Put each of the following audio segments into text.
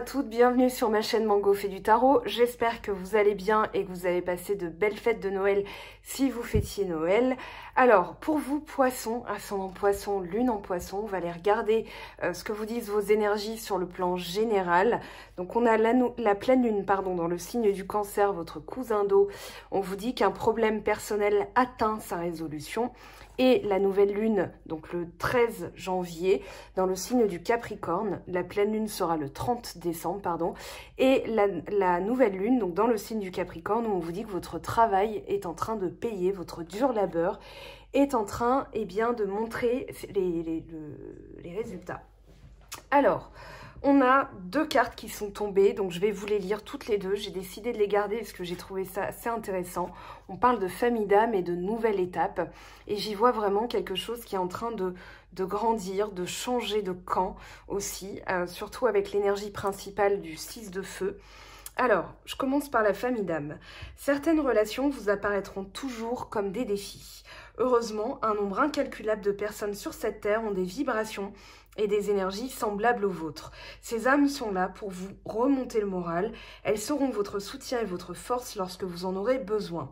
toutes, bienvenue sur ma chaîne Mango fait du tarot. J'espère que vous allez bien et que vous avez passé de belles fêtes de Noël si vous fêtiez Noël. Alors, pour vous, poissons, ascendant poisson, lune en poisson, on va aller regarder ce que vous disent vos énergies sur le plan général. Donc, on a la pleine lune, dans le signe du Cancer, votre cousin d'eau. On vous dit qu'un problème personnel atteint sa résolution. Et la nouvelle lune, donc le 13 janvier, dans le signe du Capricorne. La pleine lune sera le 30 décembre, Et la nouvelle lune, donc dans le signe du Capricorne, où on vous dit que votre travail est en train de payer, votre dur labeur est en train de montrer les résultats. Alors, on a deux cartes qui sont tombées, donc je vais vous les lire toutes les deux. J'ai décidé de les garder parce que j'ai trouvé ça assez intéressant. On parle de famille d'âme et de nouvelle étape. Et j'y vois vraiment quelque chose qui est en train de grandir, de changer de camp aussi, surtout avec l'énergie principale du 6 de feu. Alors, je commence par la famille d'âme. Certaines relations vous apparaîtront toujours comme des défis. Heureusement, un nombre incalculable de personnes sur cette terre ont des vibrations et des énergies semblables aux vôtres. Ces âmes sont là pour vous remonter le moral. Elles seront votre soutien et votre force lorsque vous en aurez besoin.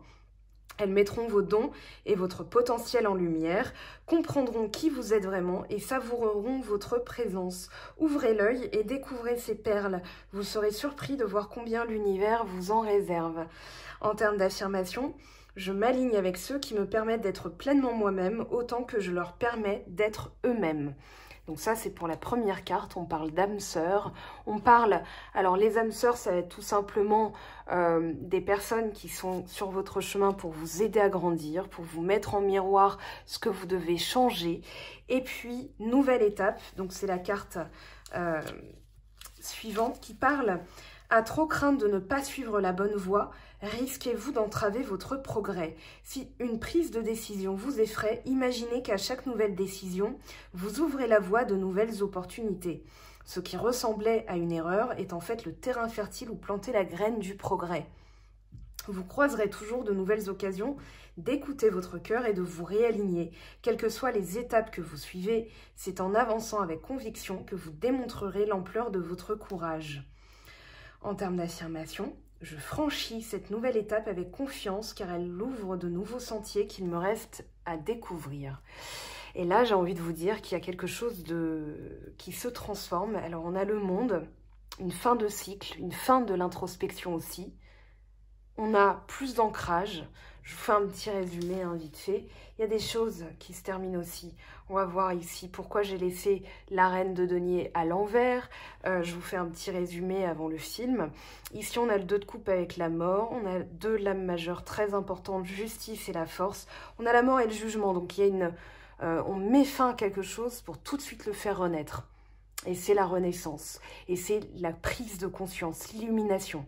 Elles mettront vos dons et votre potentiel en lumière, comprendront qui vous êtes vraiment et savoureront votre présence. Ouvrez l'œil et découvrez ces perles. Vous serez surpris de voir combien l'univers vous en réserve. En termes d'affirmation, je m'aligne avec ceux qui me permettent d'être pleinement moi-même autant que je leur permets d'être eux-mêmes. Donc ça, c'est pour la première carte. On parle d'âmes sœurs. On parle... Alors, les âmes sœurs, ça va être tout simplement des personnes qui sont sur votre chemin pour vous aider à grandir, pour vous mettre en miroir ce que vous devez changer. Et puis, nouvelle étape. Donc, c'est la carte suivante qui parle... À trop craindre de ne pas suivre la bonne voie, risquez-vous d'entraver votre progrès. Si une prise de décision vous effraie, imaginez qu'à chaque nouvelle décision, vous ouvrez la voie de nouvelles opportunités. Ce qui ressemblait à une erreur est en fait le terrain fertile où planter la graine du progrès. Vous croiserez toujours de nouvelles occasions d'écouter votre cœur et de vous réaligner. Quelles que soient les étapes que vous suivez, c'est en avançant avec conviction que vous démontrerez l'ampleur de votre courage. En termes d'affirmation, je franchis cette nouvelle étape avec confiance car elle ouvre de nouveaux sentiers qu'il me reste à découvrir. Et là, j'ai envie de vous dire qu'il y a quelque chose qui se transforme. Alors, on a le monde, une fin de cycle, une fin de l'introspection aussi. On a plus d'ancrage. Je vous fais un petit résumé vite fait. Il y a des choses qui se terminent aussi. On va voir ici pourquoi j'ai laissé la reine de denier à l'envers. Je vous fais un petit résumé avant le film. Ici, on a le 2 de coupe avec la mort. On a 2 lames majeures très importantes, justice et la force. On a la mort et le jugement. Donc, il y a on met fin à quelque chose pour tout de suite le faire renaître. Et c'est la renaissance. Et c'est la prise de conscience, l'illumination.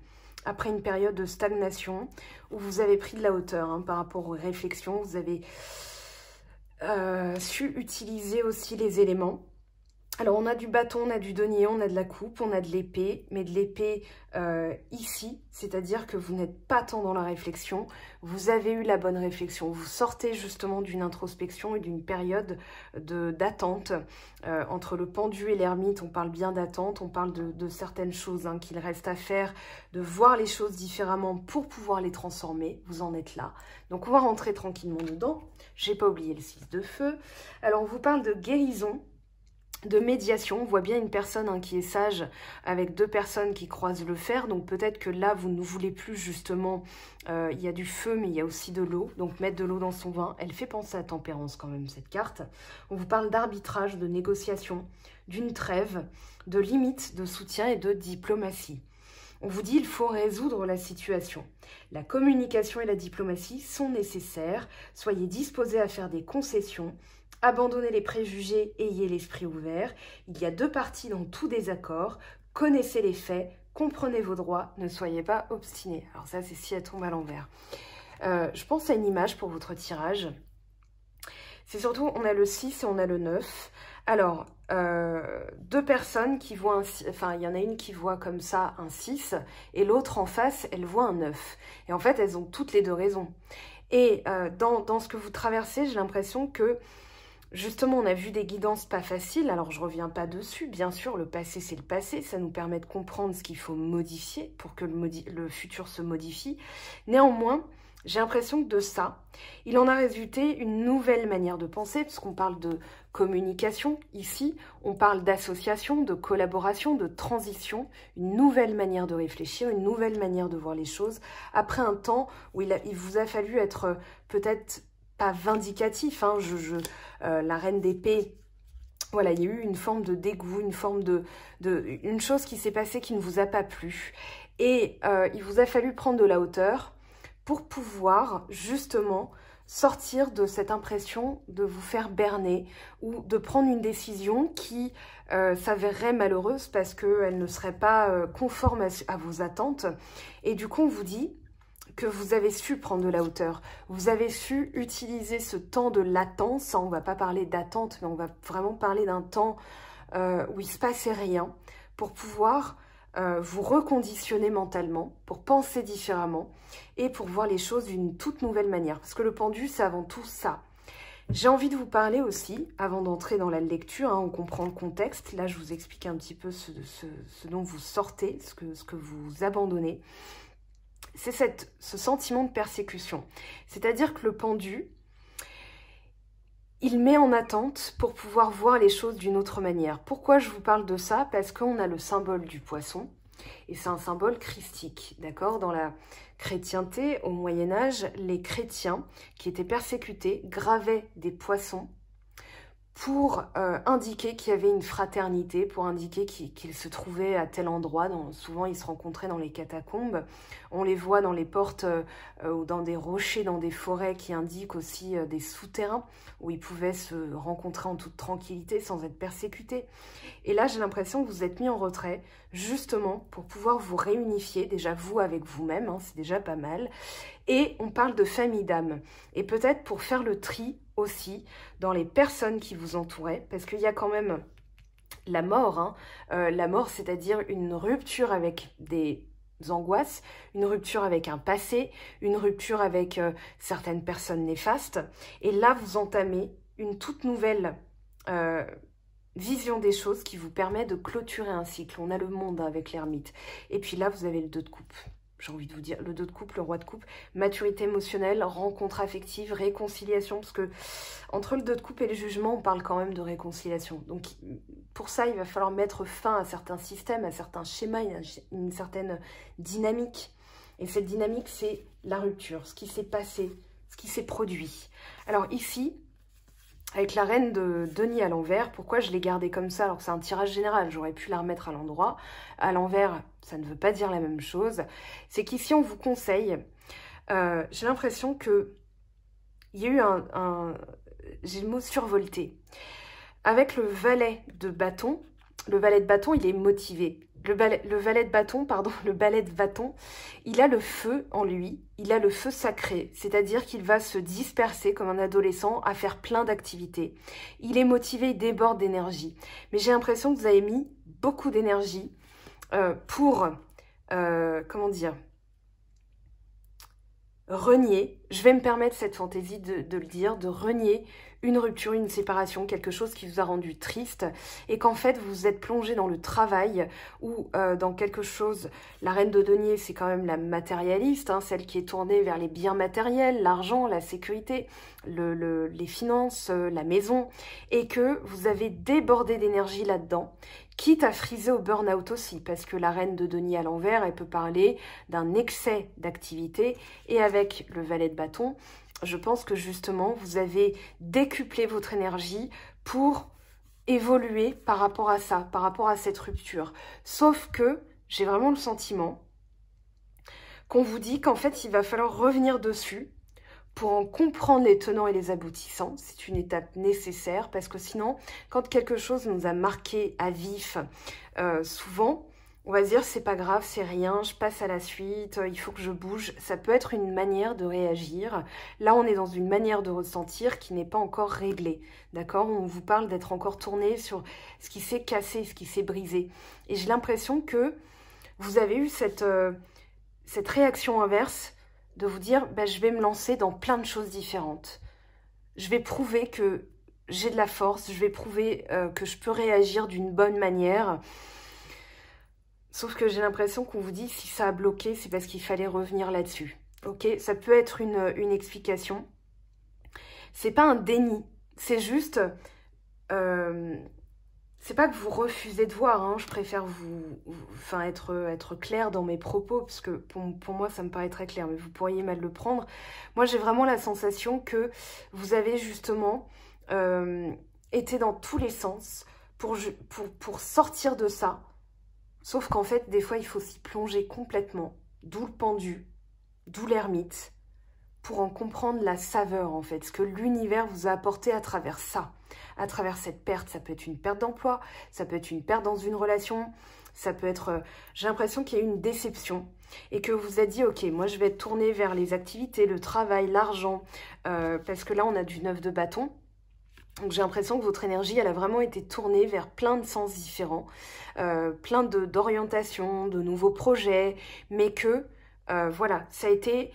Après une période de stagnation où vous avez pris de la hauteur par rapport aux réflexions, vous avez su utiliser aussi les éléments. Alors, on a du bâton, on a du denier, on a de la coupe, on a de l'épée, mais de l'épée ici, c'est-à-dire que vous n'êtes pas tant dans la réflexion, vous avez eu la bonne réflexion, vous sortez justement d'une introspection et d'une période d'attente. Entre le pendu et l'ermite, on parle bien d'attente, on parle de certaines choses qu'il reste à faire, de voir les choses différemment pour pouvoir les transformer, vous en êtes là. Donc, on va rentrer tranquillement dedans. J'ai pas oublié le 6 de feu. Alors, on vous parle de guérison, de médiation. On voit bien une personne qui est sage avec 2 personnes qui croisent le fer. Donc peut-être que là, vous ne voulez plus justement... il y a du feu, mais il y a aussi de l'eau. Donc mettre de l'eau dans son vin. Elle fait penser à tempérance quand même, cette carte. On vous parle d'arbitrage, de négociation, d'une trêve, de limites, de soutien et de diplomatie. On vous dit il faut résoudre la situation. La communication et la diplomatie sont nécessaires. Soyez disposés à faire des concessions. Abandonnez les préjugés, ayez l'esprit ouvert. Il y a 2 parties dans tout désaccord. Connaissez les faits, comprenez vos droits, ne soyez pas obstinés. Alors ça, c'est si elle tombe à l'envers. Je pense à une image pour votre tirage. C'est surtout, on a le 6 et on a le 9. Alors, 2 personnes qui voient il y en a une qui voit comme ça un 6 et l'autre en face, elle voit un 9. Et en fait, elles ont toutes les 2 raisons. Et dans ce que vous traversez, j'ai l'impression que justement, on a vu des guidances pas faciles, alors je reviens pas dessus. Bien sûr, le passé, c'est le passé. Ça nous permet de comprendre ce qu'il faut modifier pour que le futur se modifie. Néanmoins, j'ai l'impression que de ça, il en a résulté une nouvelle manière de penser, parce qu'on parle de communication ici, on parle d'association, de collaboration, de transition, une nouvelle manière de réfléchir, une nouvelle manière de voir les choses, après un temps où il vous a fallu être peut-être pas vindicatif, hein, la reine d'épée, voilà, il y a eu une forme de dégoût, une forme une chose qui s'est passée qui ne vous a pas plu, et il vous a fallu prendre de la hauteur pour pouvoir justement sortir de cette impression de vous faire berner ou de prendre une décision qui s'avérerait malheureuse parce qu'elle ne serait pas conforme à vos attentes. Et du coup, on vous dit que vous avez su prendre de la hauteur, vous avez su utiliser ce temps de latence, on ne va pas parler d'attente, mais on va vraiment parler d'un temps où il ne se passait rien, pour pouvoir vous reconditionner mentalement, pour penser différemment et pour voir les choses d'une toute nouvelle manière. Parce que le pendu, c'est avant tout ça. J'ai envie de vous parler aussi, avant d'entrer dans la lecture, hein, on comprend le contexte. Là, je vous explique un petit peu ce dont vous sortez, ce que vous abandonnez. C'est ce sentiment de persécution. C'est-à-dire que le pendu, il met en attente pour pouvoir voir les choses d'une autre manière. Pourquoi je vous parle de ça? Parce qu'on a le symbole du poisson, et c'est un symbole christique, d'accord? Dans la chrétienté, au Moyen-Âge, les chrétiens qui étaient persécutés gravaient des poissons pour indiquer qu'il y avait une fraternité, pour indiquer qu'ils se trouvaient à tel endroit. Souvent, ils se rencontraient dans les catacombes. On les voit dans les portes ou dans des rochers, dans des forêts qui indiquent aussi des souterrains où ils pouvaient se rencontrer en toute tranquillité sans être persécutés. Et là, j'ai l'impression que vous êtes mis en retrait justement pour pouvoir vous réunifier, déjà vous avec vous-même, hein, c'est déjà pas mal. Et on parle de famille d'âme. Et peut-être pour faire le tri aussi dans les personnes qui vous entouraient, parce qu'il y a quand même la mort, hein. La mort, c'est-à-dire une rupture avec des angoisses, une rupture avec un passé, une rupture avec certaines personnes néfastes. Et là, vous entamez une toute nouvelle vision des choses qui vous permet de clôturer un cycle. On a le monde avec l'ermite. Et puis là, vous avez le 2 de coupe. J'ai envie de vous dire, le 2 de coupe, le roi de coupe, maturité émotionnelle, rencontre affective, réconciliation, parce que entre le 2 de coupe et le jugement, on parle quand même de réconciliation. Donc pour ça, il va falloir mettre fin à certains systèmes, à certains schémas, une certaine dynamique. Et cette dynamique, c'est la rupture, ce qui s'est passé, ce qui s'est produit. Alors ici, avec la reine de denier à l'envers, pourquoi je l'ai gardée comme ça alors que c'est un tirage général? J'aurais pu la remettre à l'endroit. À l'envers, ça ne veut pas dire la même chose. C'est qu'ici, on vous conseille, j'ai l'impression que il y a eu j'ai le mot survolté. Avec le valet de bâton, il est motivé. Le balai de bâton, il a le feu en lui, il a le feu sacré, c'est-à-dire qu'il va se disperser comme un adolescent à faire plein d'activités. Il est motivé, il déborde d'énergie. Mais j'ai l'impression que vous avez mis beaucoup d'énergie pour, comment dire, renier, je vais me permettre cette fantaisie de le dire, de renier une rupture, une séparation, quelque chose qui vous a rendu triste et qu'en fait vous êtes plongé dans le travail ou dans quelque chose. La reine de denier, c'est quand même la matérialiste, hein, celle qui est tournée vers les biens matériels, l'argent, la sécurité, les finances, la maison, et que vous avez débordé d'énergie là-dedans, quitte à friser au burn-out aussi, parce que la reine de denier à l'envers, elle peut parler d'un excès d'activité, et avec le valet de bâton, je pense que justement, vous avez décuplé votre énergie pour évoluer par rapport à ça, par rapport à cette rupture. Sauf que j'ai vraiment le sentiment qu'on vous dit qu'en fait, il va falloir revenir dessus pour en comprendre les tenants et les aboutissants. C'est une étape nécessaire parce que sinon, quand quelque chose nous a marqué à vif, souvent, on va se dire c'est pas grave, c'est rien, je passe à la suite, il faut que je bouge. Ça peut être une manière de réagir. Là, on est dans une manière de ressentir qui n'est pas encore réglée. D'accord? On vous parle d'être encore tourné sur ce qui s'est cassé, ce qui s'est brisé. Et j'ai l'impression que vous avez eu cette réaction inverse de vous dire bah, je vais me lancer dans plein de choses différentes. Je vais prouver que j'ai de la force, je vais prouver que je peux réagir d'une bonne manière. Sauf que j'ai l'impression qu'on vous dit, si ça a bloqué, c'est parce qu'il fallait revenir là-dessus. Ok, ça peut être une explication. C'est pas un déni, c'est juste... c'est pas que vous refusez de voir, hein, je préfère être claire dans mes propos, parce que pour moi ça me paraît très clair, mais vous pourriez mal le prendre. Moi j'ai vraiment la sensation que vous avez justement été dans tous les sens pour sortir de ça, sauf qu'en fait des fois il faut s'y plonger complètement, d'où le pendu, d'où l'ermite, pour en comprendre la saveur en fait, ce que l'univers vous a apporté à travers ça. À travers cette perte, ça peut être une perte d'emploi, ça peut être une perte dans une relation, ça peut être... j'ai l'impression qu'il y a eu une déception et que vous avez dit, ok, moi je vais être tournée vers les activités, le travail, l'argent, parce que là on a du 9 de bâton. Donc j'ai l'impression que votre énergie, elle a vraiment été tournée vers plein de sens différents, plein d'orientations, de nouveaux projets, mais que, voilà, ça a été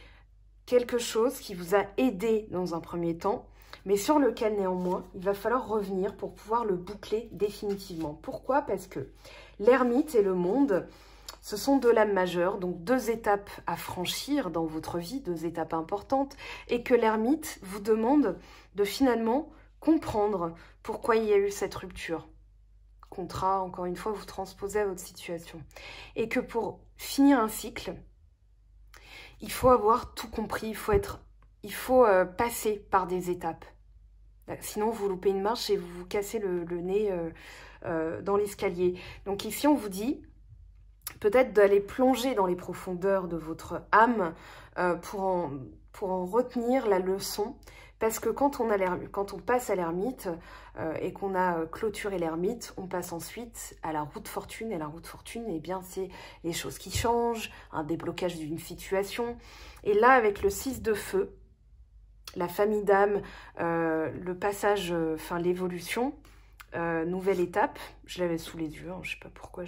quelque chose qui vous a aidé dans un premier temps, mais sur lequel néanmoins, il va falloir revenir pour pouvoir le boucler définitivement. Pourquoi? Parce que l'ermite et le monde, ce sont deux lames majeures, donc deux étapes à franchir dans votre vie, deux étapes importantes, et que l'ermite vous demande de finalement comprendre pourquoi il y a eu cette rupture. Contrat, encore une fois, vous transposez à votre situation. Et que pour finir un cycle, il faut avoir tout compris, il faut passer par des étapes. Sinon, vous loupez une marche et vous vous cassez le nez dans l'escalier. Donc ici, on vous dit peut-être d'aller plonger dans les profondeurs de votre âme pour en retenir la leçon. Parce que quand on passe à l'ermite et qu'on a clôturé l'ermite, on passe ensuite à la roue de fortune. Et la roue de fortune, eh bien, c'est les choses qui changent, un déblocage d'une situation. Et là, avec le 6 de feu, la famille d'âme, le passage, l'évolution, nouvelle étape, je l'avais sous les yeux, hein, je ne sais pas pourquoi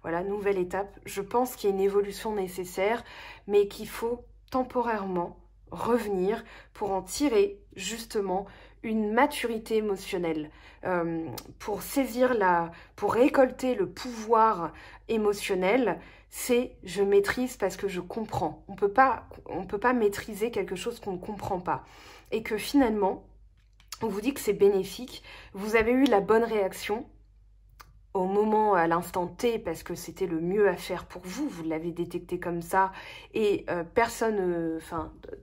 voilà, nouvelle étape. Je pense qu'il y a une évolution nécessaire, mais qu'il faut temporairement revenir pour en tirer justement une maturité émotionnelle, pour pour récolter le pouvoir émotionnel. C'est je maîtrise parce que je comprends. On peut pas maîtriser quelque chose qu'on ne comprend pas. Et que finalement, on vous dit que c'est bénéfique. Vous avez eu la bonne réaction au moment, à l'instant T, parce que c'était le mieux à faire pour vous. Vous l'avez détecté comme ça. Et personne,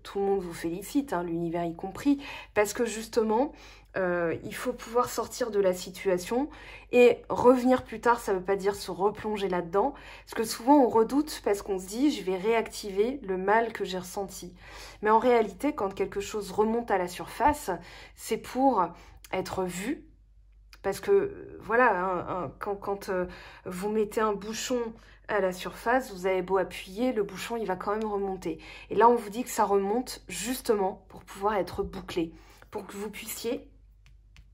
tout le monde vous félicite, hein, l'univers y compris. Parce que justement... il faut pouvoir sortir de la situation et revenir plus tard, ça ne veut pas dire se replonger là-dedans, parce que souvent on redoute parce qu'on se dit je vais réactiver le mal que j'ai ressenti. Mais en réalité, quand quelque chose remonte à la surface, c'est pour être vu, parce que voilà, quand vous mettez un bouchon à la surface, vous avez beau appuyer, le bouchon il va quand même remonter. Et là on vous dit que ça remonte justement pour pouvoir être bouclé, pour que vous puissiez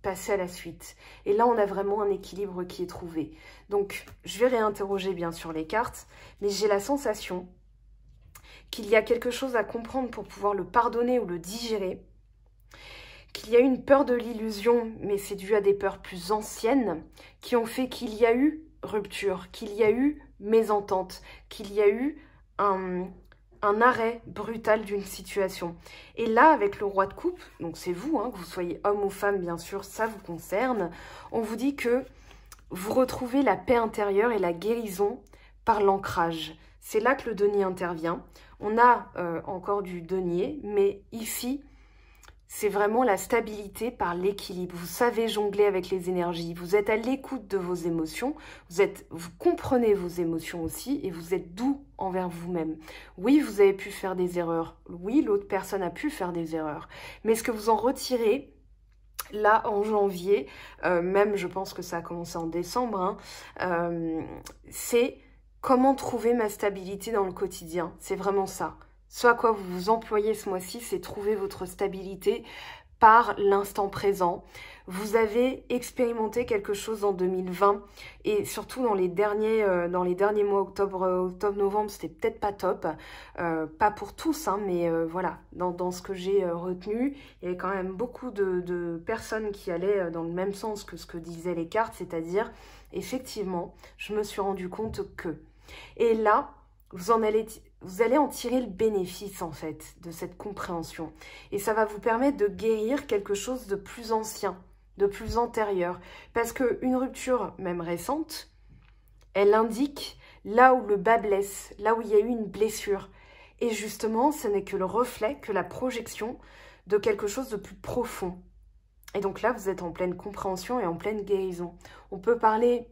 passer à la suite. Et là, on a vraiment un équilibre qui est trouvé. Donc, je vais réinterroger bien sûr les cartes, mais j'ai la sensation qu'il y a quelque chose à comprendre pour pouvoir le pardonner ou le digérer, qu'il y a eu une peur de l'illusion, mais c'est dû à des peurs plus anciennes qui ont fait qu'il y a eu rupture, qu'il y a eu mésentente, qu'il y a eu un arrêt brutal d'une situation. Et là, avec le roi de coupe, donc c'est vous, hein, que vous soyez homme ou femme, bien sûr, ça vous concerne, on vous dit que vous retrouvez la paix intérieure et la guérison par l'ancrage. C'est là que le denier intervient. On a encore du denier, mais ici, c'est vraiment la stabilité par l'équilibre. Vous savez jongler avec les énergies, vous êtes à l'écoute de vos émotions, vous comprenez vos émotions aussi et vous êtes doux envers vous-même. Oui, vous avez pu faire des erreurs, oui, l'autre personne a pu faire des erreurs, mais ce que vous en retirez, là, en janvier, même je pense que ça a commencé en décembre, hein, c'est comment trouver ma stabilité dans le quotidien, c'est vraiment ça. Ce à quoi vous vous employez ce mois-ci, c'est trouver votre stabilité par l'instant présent. Vous avez expérimenté quelque chose en 2020 et surtout dans les derniers mois, octobre-novembre, c'était peut-être pas top. Pas pour tous, hein, mais voilà, dans ce que j'ai retenu, il y avait quand même beaucoup de personnes qui allaient dans le même sens que ce que disaient les cartes, c'est-à-dire, effectivement, je me suis rendu compte que. Et là, vous allez en tirer le bénéfice, en fait, de cette compréhension. Et ça va vous permettre de guérir quelque chose de plus ancien, de plus antérieur. Parce qu'une rupture, même récente, elle indique là où le bas blesse, là où il y a eu une blessure. Et justement, ce n'est que le reflet, que la projection de quelque chose de plus profond. Et donc là, vous êtes en pleine compréhension et en pleine guérison. On peut parler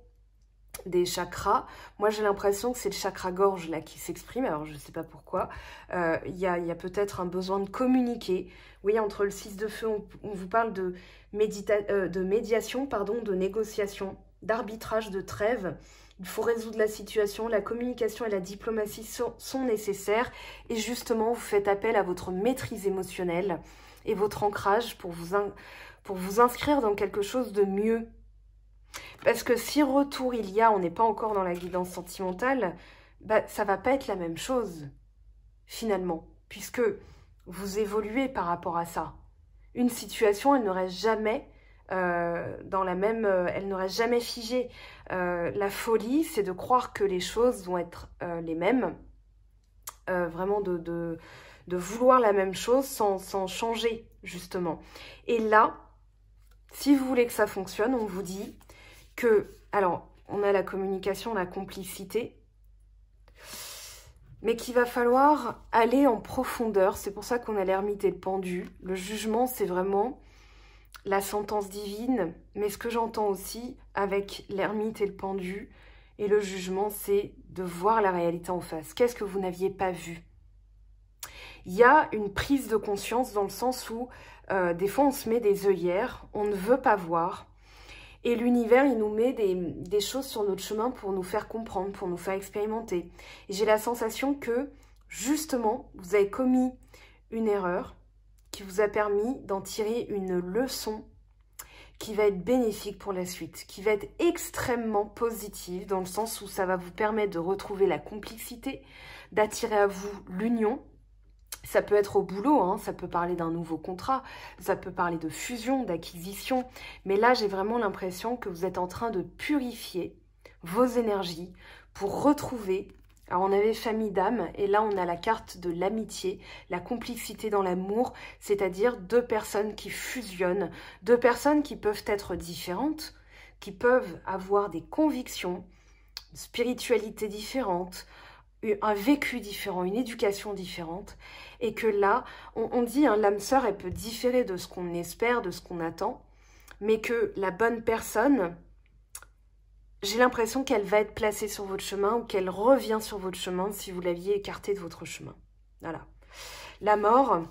des chakras. Moi, j'ai l'impression que c'est le chakra gorge là qui s'exprime. Alors, je ne sais pas pourquoi. Il y a peut-être un besoin de communiquer. Oui, entre le 6 de feu, on vous parle de médiation, pardon, de négociation, d'arbitrage, de trêve. Il faut résoudre la situation. La communication et la diplomatie sont nécessaires. Et justement, vous faites appel à votre maîtrise émotionnelle et votre ancrage pour vous inscrire dans quelque chose de mieux. Parce que si retour il y a, on n'est pas encore dans la guidance sentimentale, bah, ça va pas être la même chose, finalement, puisque vous évoluez par rapport à ça. Une situation, elle ne reste jamais elle ne reste jamais figée. La folie, c'est de croire que les choses vont être les mêmes, vraiment de vouloir la même chose sans changer, justement. Et là, si vous voulez que ça fonctionne, on vous dit que, alors, on a la communication, la complicité, mais qu'il va falloir aller en profondeur. C'est pour ça qu'on a l'ermite et le pendu. Le jugement, c'est vraiment la sentence divine, mais ce que j'entends aussi avec l'ermite et le pendu et le jugement, c'est de voir la réalité en face. Qu'est-ce que vous n'aviez pas vu? Il y a une prise de conscience dans le sens où des fois on se met des œillères, on ne veut pas voir. Et l'univers, il nous met des choses sur notre chemin pour nous faire comprendre, pour nous faire expérimenter. Et j'ai la sensation que, justement, vous avez commis une erreur qui vous a permis d'en tirer une leçon qui va être bénéfique pour la suite, qui va être extrêmement positive, dans le sens où ça va vous permettre de retrouver la complicité, d'attirer à vous l'union. Ça peut être au boulot, hein, ça peut parler d'un nouveau contrat, ça peut parler de fusion, d'acquisition. Mais là, j'ai vraiment l'impression que vous êtes en train de purifier vos énergies pour retrouver... Alors, on avait famille d'âme et là, on a la carte de l'amitié, la complicité dans l'amour, c'est-à-dire deux personnes qui fusionnent, deux personnes qui peuvent être différentes, qui peuvent avoir des convictions, une spiritualité différente, un vécu différent, une éducation différente, et que là, on dit, hein, l'âme sœur, elle peut différer de ce qu'on espère, de ce qu'on attend, mais que la bonne personne, j'ai l'impression qu'elle va être placée sur votre chemin ou qu'elle revient sur votre chemin si vous l'aviez écartée de votre chemin. Voilà. La mort,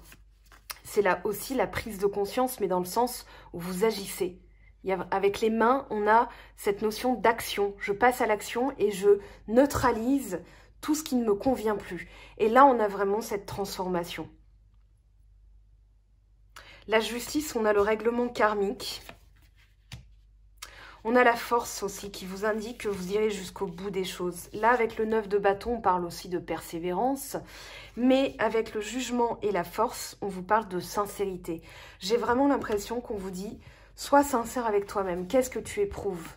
c'est là aussi la prise de conscience, mais dans le sens où vous agissez. Avec les mains, on a cette notion d'action. Je passe à l'action et je neutralise tout ce qui ne me convient plus. Et là, on a vraiment cette transformation. La justice, on a le règlement karmique. On a la force aussi qui vous indique que vous irez jusqu'au bout des choses. Là, avec le 9 de bâton, on parle aussi de persévérance. Mais avec le jugement et la force, on vous parle de sincérité. J'ai vraiment l'impression qu'on vous dit, sois sincère avec toi-même. Qu'est-ce que tu éprouves ?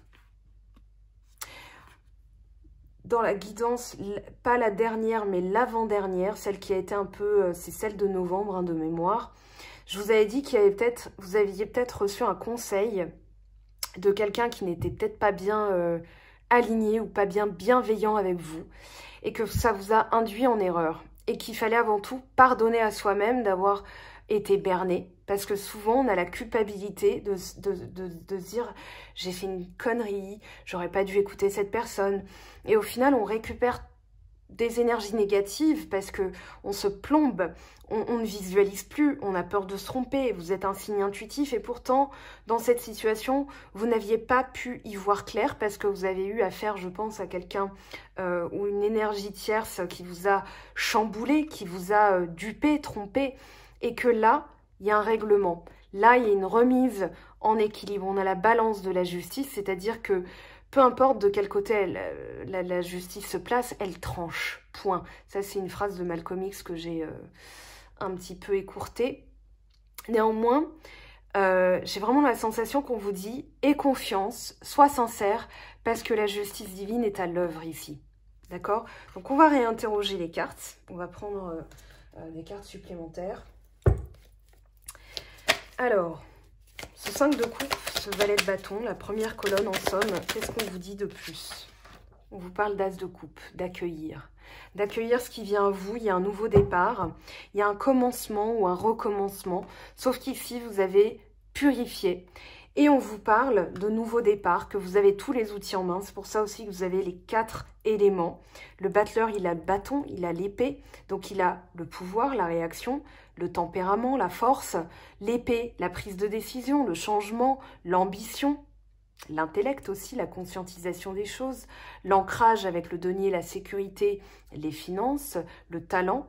Dans la guidance, pas la dernière, mais l'avant-dernière, celle qui a été un peu, c'est celle de novembre, hein, de mémoire. Je vous avais dit vous aviez peut-être reçu un conseil de quelqu'un qui n'était peut-être pas bien aligné ou pas bien bienveillant avec vous, et que ça vous a induit en erreur, et qu'il fallait avant tout pardonner à soi-même d'avoir été berné, parce que souvent on a la culpabilité de se dire j'ai fait une connerie, j'aurais pas dû écouter cette personne, et au final on récupère des énergies négatives parce que on se plombe, on ne visualise plus, on a peur de se tromper, vous êtes un signe intuitif et pourtant dans cette situation vous n'aviez pas pu y voir clair parce que vous avez eu affaire, je pense, à quelqu'un ou une énergie tierce qui vous a chamboulé, qui vous a dupé, trompé, et que là il y a un règlement. Là, il y a une remise en équilibre. On a la balance de la justice, c'est-à-dire que peu importe de quel côté la justice se place, elle tranche. Point. Ça, c'est une phrase de Malcolm X que j'ai un petit peu écourtée. Néanmoins, j'ai vraiment la sensation qu'on vous dit « aie confiance, sois sincère, parce que la justice divine est à l'œuvre ici. » D'accord? Donc, on va réinterroger les cartes. On va prendre des cartes supplémentaires. Alors, ce 5 de coupe, ce valet de bâton, la première colonne en somme, qu'est-ce qu'on vous dit de plus? On vous parle d'as de coupe, d'accueillir. D'accueillir ce qui vient à vous, il y a un nouveau départ, il y a un commencement ou un recommencement, sauf qu'ici, vous avez purifié. Et on vous parle de nouveau départ, que vous avez tous les outils en main. C'est pour ça aussi que vous avez les 4 éléments. Le battleur, il a le bâton, il a l'épée, donc il a le pouvoir, la réaction, le tempérament, la force, l'épée, la prise de décision, le changement, l'ambition, l'intellect aussi, la conscientisation des choses, l'ancrage avec le denier, la sécurité, les finances, le talent,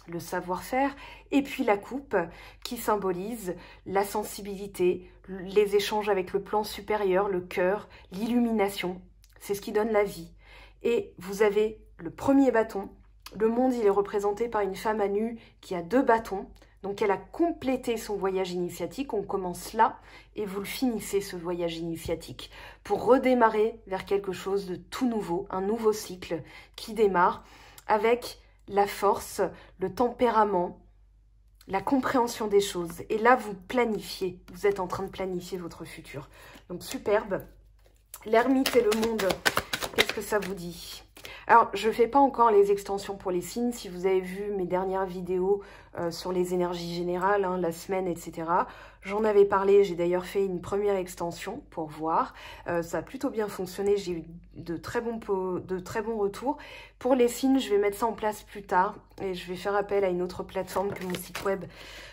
le savoir-faire, et puis la coupe qui symbolise la sensibilité, les échanges avec le plan supérieur, le cœur, l'illumination. C'est ce qui donne la vie. Et vous avez le premier bâton. Le monde, il est représenté par une femme à nu qui a 2 bâtons. Donc, elle a complété son voyage initiatique. On commence là et vous le finissez, ce voyage initiatique, pour redémarrer vers quelque chose de tout nouveau, un nouveau cycle qui démarre avec la force, le tempérament, la compréhension des choses. Et là, vous planifiez. Vous êtes en train de planifier votre futur. Donc, superbe. L'ermite et le monde, qu'est-ce que ça vous dit? Alors, je ne fais pas encore les extensions pour les signes. Si vous avez vu mes dernières vidéos sur les énergies générales, hein, la semaine, etc., j'en avais parlé. J'ai d'ailleurs fait une première extension pour voir. Ça a plutôt bien fonctionné. J'ai eu de très bons retours. Pour les signes, je vais mettre ça en place plus tard. Et je vais faire appel à une autre plateforme que mon site web.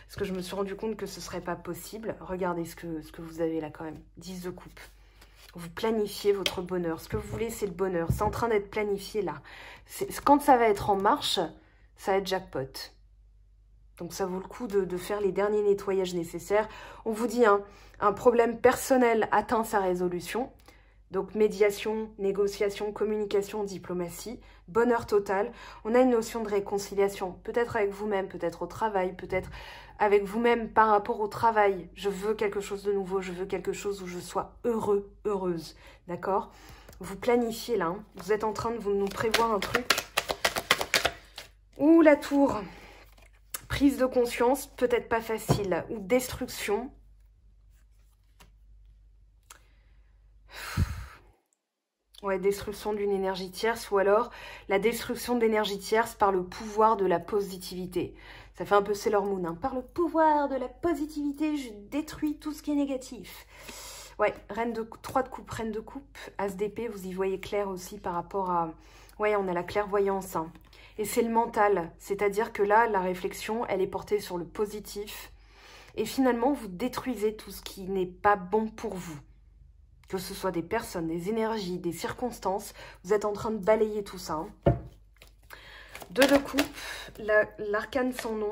Parce que je me suis rendu compte que ce ne serait pas possible. Regardez ce que vous avez là quand même. 10 de coupe. Vous planifiez votre bonheur. Ce que vous voulez, c'est le bonheur. C'est en train d'être planifié là. Quand ça va être en marche, ça va être jackpot. Donc ça vaut le coup de faire les derniers nettoyages nécessaires. On vous dit, hein, un problème personnel atteint sa résolution. Donc médiation, négociation, communication, diplomatie, bonheur total. On a une notion de réconciliation, peut-être avec vous-même, peut-être au travail, peut-être avec vous-même par rapport au travail. Je veux quelque chose de nouveau, je veux quelque chose où je sois heureux, heureuse, d'accord? Vous planifiez là, hein. Vous êtes en train de nous prévoir un truc. Ou la tour, prise de conscience, peut-être pas facile, ou destruction. Ouais, destruction d'une énergie tierce, ou alors la destruction d'énergie tierce par le pouvoir de la positivité. Ça fait un peu Sailor Moon, hein. Par le pouvoir de la positivité, je détruis tout ce qui est négatif. Ouais, 3 de coupe, reine de coupe, as d'épée, vous y voyez clair aussi par rapport à... Ouais, on a la clairvoyance, hein. Et c'est le mental, c'est-à-dire que là, la réflexion, elle est portée sur le positif. Et finalement, vous détruisez tout ce qui n'est pas bon pour vous. Que ce soit des personnes, des énergies, des circonstances, vous êtes en train de balayer tout ça. Hein. 2 de coupe, l'arcane sans nom,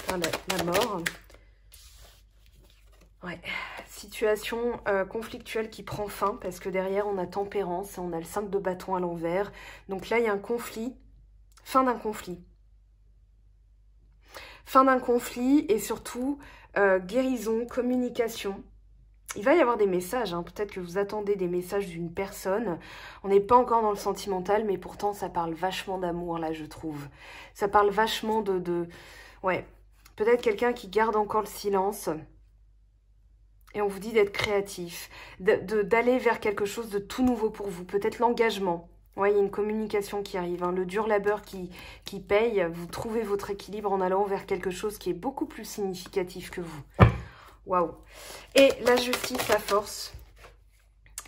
enfin la mort. Ouais, situation conflictuelle qui prend fin, parce que derrière on a tempérance, et on a le 5 de bâton à l'envers. Donc là il y a un conflit, fin d'un conflit. Fin d'un conflit et surtout guérison, communication. Il va y avoir des messages, hein. Peut-être que vous attendez des messages d'une personne. On n'est pas encore dans le sentimental, mais pourtant ça parle vachement d'amour, là, je trouve. Ça parle vachement ouais, peut-être quelqu'un qui garde encore le silence. Et on vous dit d'être créatif, d'aller vers quelque chose de tout nouveau pour vous. Peut-être l'engagement. Ouais, il y a une communication qui arrive, hein. Le dur labeur qui paye. Vous trouvez votre équilibre en allant vers quelque chose qui est beaucoup plus significatif que vous. Waouh. Et la justice, la force.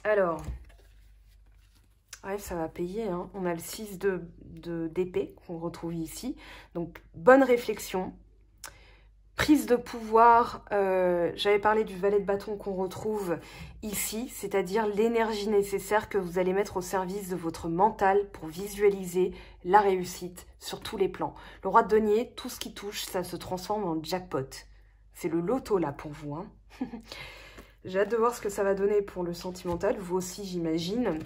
Alors, ouais, ça va payer, hein. On a le 6 d'épée qu'on retrouve ici. Donc, bonne réflexion. Prise de pouvoir, j'avais parlé du valet de bâton qu'on retrouve ici, c'est-à-dire l'énergie nécessaire que vous allez mettre au service de votre mental pour visualiser la réussite sur tous les plans. Le roi de denier, tout ce qui touche, ça se transforme en jackpot. C'est le loto là pour vous. Hein. J'ai hâte de voir ce que ça va donner pour le sentimental. Vous aussi, j'imagine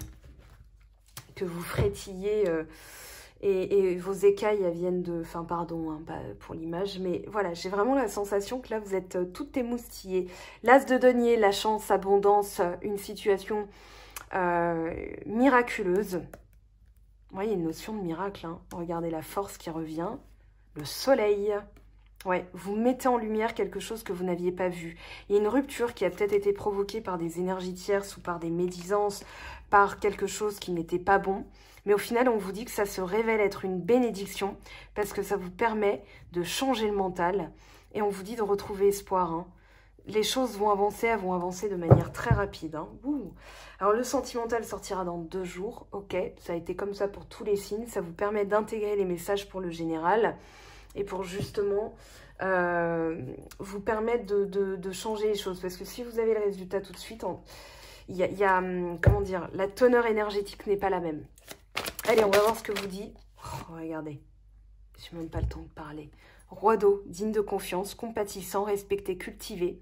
que vous frétillez... Et vos écailles, elles viennent de... Enfin, pardon, hein, pas pour l'image, mais voilà, j'ai vraiment la sensation que là, vous êtes toutes émoustillées. L'as de denier, la chance, abondance, une situation miraculeuse. Ouais, il y a une notion de miracle, hein. Regardez la force qui revient. Le soleil. Ouais, vous mettez en lumière quelque chose que vous n'aviez pas vu. Il y a une rupture qui a peut-être été provoquée par des énergies tierces ou par des médisances, par quelque chose qui n'était pas bon. Mais au final, on vous dit que ça se révèle être une bénédiction parce que ça vous permet de changer le mental. Et on vous dit de retrouver espoir. Hein. Les choses vont avancer, elles vont avancer de manière très rapide. Hein. Alors, le sentimental sortira dans 2 jours. Ok, ça a été comme ça pour tous les signes. Ça vous permet d'intégrer les messages pour le général et pour justement vous permettre de changer les choses. Parce que si vous avez le résultat tout de suite, il y a comment dire, la teneur énergétique n'est pas la même. Allez, on va voir ce que vous dit. Oh, regardez, je n'ai même pas le temps de parler. Roi d'eau, digne de confiance, compatissant, respecté, cultivé.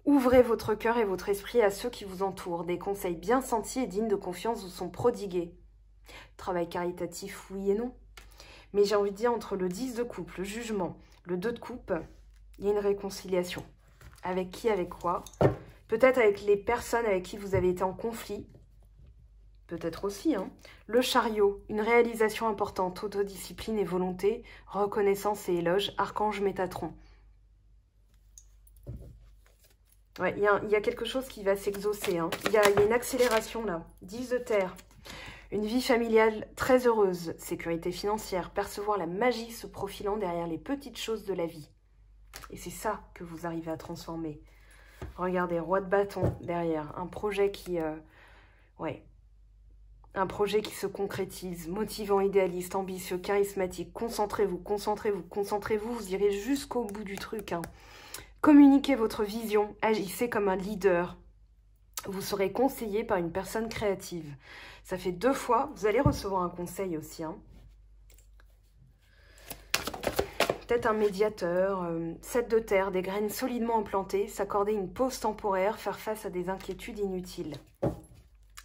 Ouvrez votre cœur et votre esprit à ceux qui vous entourent. Des conseils bien sentis et dignes de confiance vous sont prodigués. Travail caritatif, oui et non. Mais j'ai envie de dire, entre le 10 de coupe, le jugement, le 2 de coupe, il y a une réconciliation. Avec qui, avec quoi? Peut-être avec les personnes avec qui vous avez été en conflit. Peut-être aussi, hein. Le chariot, une réalisation importante, autodiscipline et volonté, reconnaissance et éloge, archange Métatron. Ouais, il y a quelque chose qui va s'exaucer. Hein. Il y a une accélération là. 10 de terre. Une vie familiale très heureuse, sécurité financière, percevoir la magie se profilant derrière les petites choses de la vie. Et c'est ça que vous arrivez à transformer. Regardez, roi de bâton derrière, un projet qui... ouais. Un projet qui se concrétise, motivant, idéaliste, ambitieux, charismatique. Concentrez-vous, concentrez-vous, concentrez-vous. Vous irez jusqu'au bout du truc. Hein. Communiquez votre vision, agissez comme un leader. Vous serez conseillé par une personne créative. Ça fait 2 fois. Vous allez recevoir un conseil aussi. Hein. Peut-être un médiateur. 7 de terre, des graines solidement implantées. S'accorder une pause temporaire, faire face à des inquiétudes inutiles.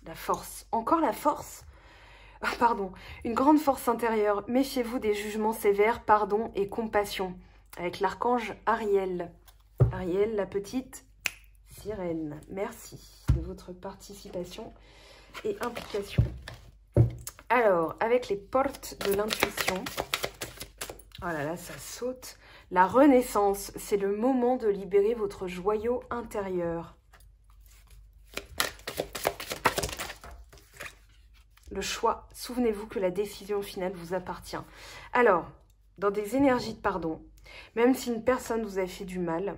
La force. Encore la force? Pardon. Une grande force intérieure. Méfiez-vous des jugements sévères, pardon et compassion. Avec l'archange Ariel. Ariel, la petite sirène. Merci de votre participation et implication. Alors, avec les portes de l'intuition. Oh là là, ça saute. La renaissance, c'est le moment de libérer votre joyau intérieur. Le choix, souvenez-vous que la décision finale vous appartient. Alors, dans des énergies de pardon, même si une personne vous a fait du mal,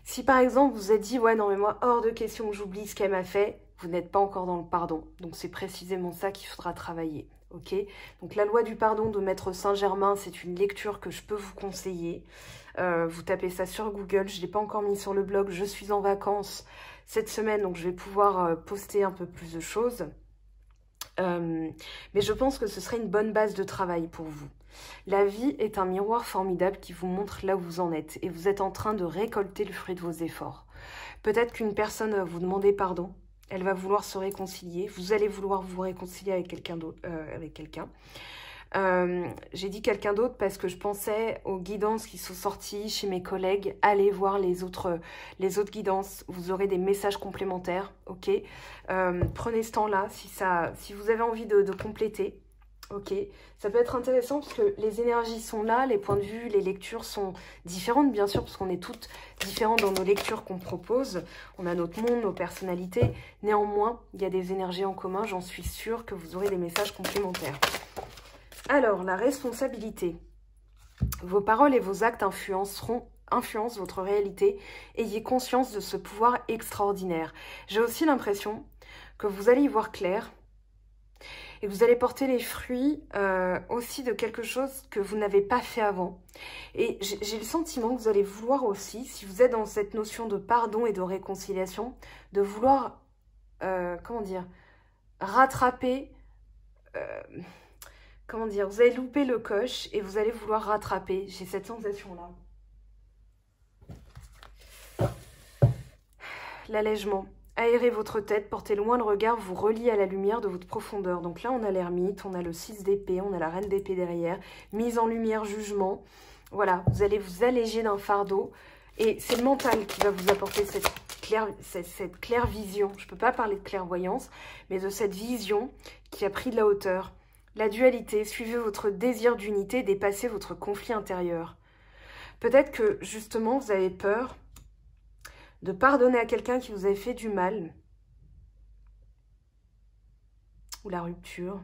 si par exemple vous êtes dit « Ouais, non mais moi, hors de question que j'oublie ce qu'elle m'a fait », vous n'êtes pas encore dans le pardon. Donc c'est précisément ça qu'il faudra travailler. Ok, donc la loi du pardon de Maître Saint-Germain, c'est une lecture que je peux vous conseiller. Vous tapez ça sur Google, je ne l'ai pas encore mis sur le blog, je suis en vacances cette semaine, donc je vais pouvoir poster un peu plus de choses. Mais je pense que ce serait une bonne base de travail pour vous. La vie est un miroir formidable qui vous montre là où vous en êtes et vous êtes en train de récolter le fruit de vos efforts. Peut-être qu'une personne va vous demander pardon, elle va vouloir se réconcilier, vous allez vouloir vous réconcilier avec quelqu'un d'autre, j'ai dit quelqu'un d'autre parce que je pensais aux guidances qui sont sorties chez mes collègues. Allez voir les autres guidances, vous aurez des messages complémentaires, ok. Prenez ce temps-là si vous avez envie de compléter, ok. Ça peut être intéressant parce que les énergies sont là, les points de vue, les lectures sont différentes, bien sûr, parce qu'on est toutes différentes dans nos lectures qu'on propose. On a notre monde, nos personnalités. Néanmoins, il y a des énergies en commun, j'en suis sûre que vous aurez des messages complémentaires. Alors, la responsabilité. Vos paroles et vos actes influencent votre réalité. Ayez conscience de ce pouvoir extraordinaire. J'ai aussi l'impression que vous allez y voir clair. Et vous allez porter les fruits aussi de quelque chose que vous n'avez pas fait avant. Et j'ai le sentiment que vous allez vouloir aussi, si vous êtes dans cette notion de pardon et de réconciliation, de vouloir, comment dire, rattraper, comment dire, vous avez loupé le coche et vous allez vouloir rattraper. J'ai cette sensation-là. L'allègement. Aérez votre tête, portez loin le regard, vous reliez à la lumière de votre profondeur. Donc là, on a l'ermite, on a le 6 d'épée, on a la reine d'épée derrière. Mise en lumière, jugement. Voilà, vous allez vous alléger d'un fardeau. Et c'est le mental qui va vous apporter cette claire vision. Je ne peux pas parler de clairvoyance, mais de cette vision qui a pris de la hauteur. La dualité, suivez votre désir d'unité, dépassez votre conflit intérieur. Peut-être que, justement, vous avez peur de pardonner à quelqu'un qui vous avait fait du mal. Ou la rupture.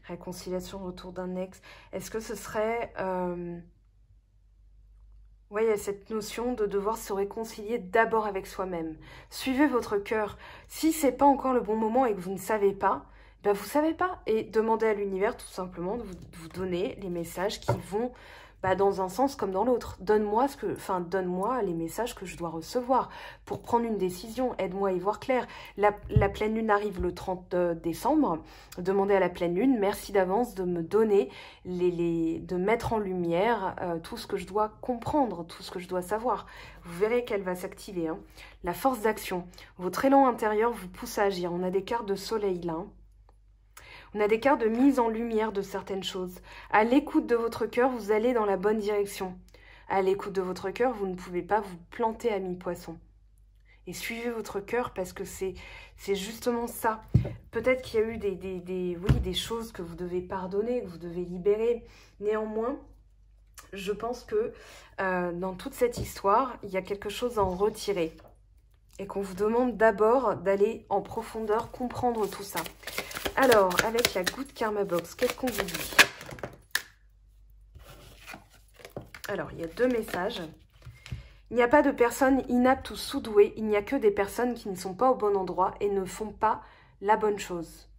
Réconciliation, retour d'un ex. Est-ce que ce serait... Oui, il y a cette notion de devoir se réconcilier d'abord avec soi-même. Suivez votre cœur. Si ce n'est pas encore le bon moment et que vous ne savez pas, ben vous ne savez pas. Et demandez à l'univers tout simplement de vous donner les messages qui vont... dans un sens comme dans l'autre. Donne-moi donne-moi les messages que je dois recevoir pour prendre une décision. Aide-moi à y voir clair. La pleine lune arrive le 30 décembre. Demandez à la pleine lune, merci d'avance de me donner, de mettre en lumière tout ce que je dois comprendre, tout ce que je dois savoir. Vous verrez qu'elle va s'activer. Hein. La force d'action. Votre élan intérieur vous pousse à agir. On a des cartes de soleil là. Hein. On a des cartes de mise en lumière de certaines choses. À l'écoute de votre cœur, vous allez dans la bonne direction. À l'écoute de votre cœur, vous ne pouvez pas vous planter à mi-poisson. Et suivez votre cœur parce que c'est justement ça. Peut-être qu'il y a eu des choses que vous devez pardonner, que vous devez libérer. Néanmoins, je pense que dans toute cette histoire, il y a quelque chose à en retirer. Et qu'on vous demande d'abord d'aller en profondeur comprendre tout ça. Alors, avec la Good Karma Box, qu'est-ce qu'on vous dit? Alors, il y a 2 messages. Il n'y a pas de personnes inaptes ou sous-douées. Il n'y a que des personnes qui ne sont pas au bon endroit et ne font pas la bonne chose.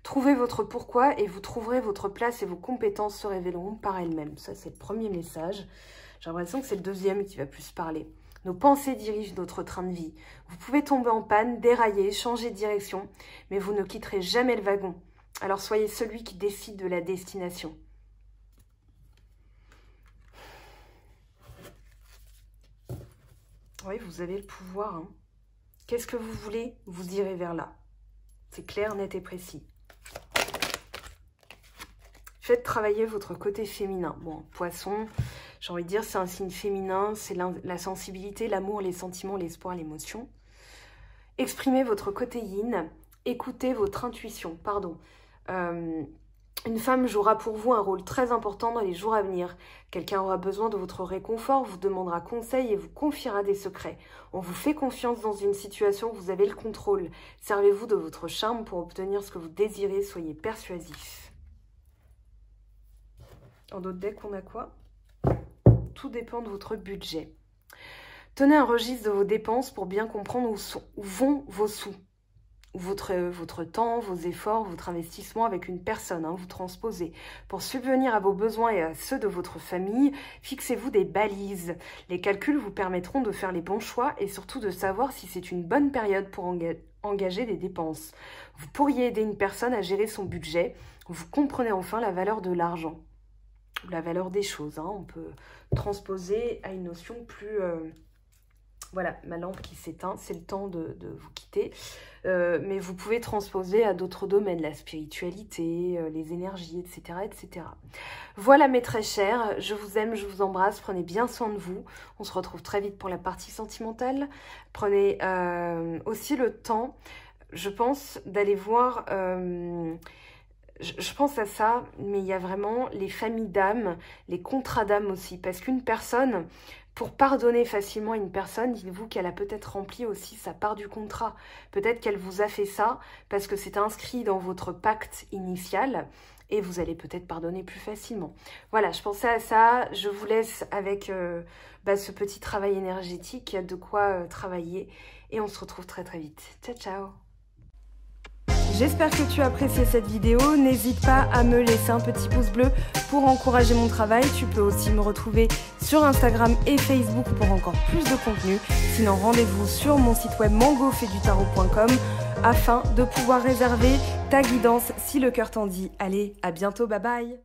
Trouvez votre pourquoi et vous trouverez votre place et vos compétences se révéleront par elles-mêmes. Ça, c'est le premier message. J'ai l'impression que c'est le deuxième qui va plus parler. Nos pensées dirigent notre train de vie. Vous pouvez tomber en panne, dérailler, changer de direction, mais vous ne quitterez jamais le wagon. Alors soyez celui qui décide de la destination. Oui, vous avez le pouvoir. Hein. Qu'est-ce que vous voulez? Vous irez vers là. C'est clair, net et précis. Faites travailler votre côté féminin. Bon, poisson... J'ai envie de dire, c'est un signe féminin, c'est la sensibilité, l'amour, les sentiments, l'espoir, l'émotion. Exprimez votre côté yin, écoutez votre intuition, pardon. Une femme jouera pour vous un rôle très important dans les jours à venir. Quelqu'un aura besoin de votre réconfort, vous demandera conseil et vous confiera des secrets. On vous fait confiance dans une situation où vous avez le contrôle. Servez-vous de votre charme pour obtenir ce que vous désirez, soyez persuasif. En d'autres decks, on a quoi ? Tout dépend de votre budget. Tenez un registre de vos dépenses pour bien comprendre où vont vos sous. Votre temps, vos efforts, votre investissement avec une personne, hein, vous transposez. Pour subvenir à vos besoins et à ceux de votre famille, fixez-vous des balises. Les calculs vous permettront de faire les bons choix et surtout de savoir si c'est une bonne période pour engager des dépenses. Vous pourriez aider une personne à gérer son budget. Vous comprenez enfin la valeur de l'argent. La valeur des choses, hein. On peut transposer à une notion plus... Voilà, ma lampe qui s'éteint, c'est le temps de vous quitter. Mais vous pouvez transposer à d'autres domaines, la spiritualité, les énergies, etc., etc. Voilà mes très chers, je vous aime, je vous embrasse, prenez bien soin de vous. On se retrouve très vite pour la partie sentimentale. Prenez aussi le temps, je pense, d'aller voir... Je pense à ça, mais il y a vraiment les familles d'âmes, les contrats d'âmes aussi. Parce qu'une personne, pour pardonner facilement à une personne, dites-vous qu'elle a peut-être rempli aussi sa part du contrat. Peut-être qu'elle vous a fait ça parce que c'est inscrit dans votre pacte initial et vous allez peut-être pardonner plus facilement. Voilà, je pensais à ça. Je vous laisse avec ce petit travail énergétique. Il y a de quoi travailler et on se retrouve très très vite. Ciao, ciao! J'espère que tu as apprécié cette vidéo. N'hésite pas à me laisser un petit pouce bleu pour encourager mon travail. Tu peux aussi me retrouver sur Instagram et Facebook pour encore plus de contenu. Sinon, rendez-vous sur mon site web mangofaidutarot.com afin de pouvoir réserver ta guidance si le cœur t'en dit. Allez, à bientôt, bye bye!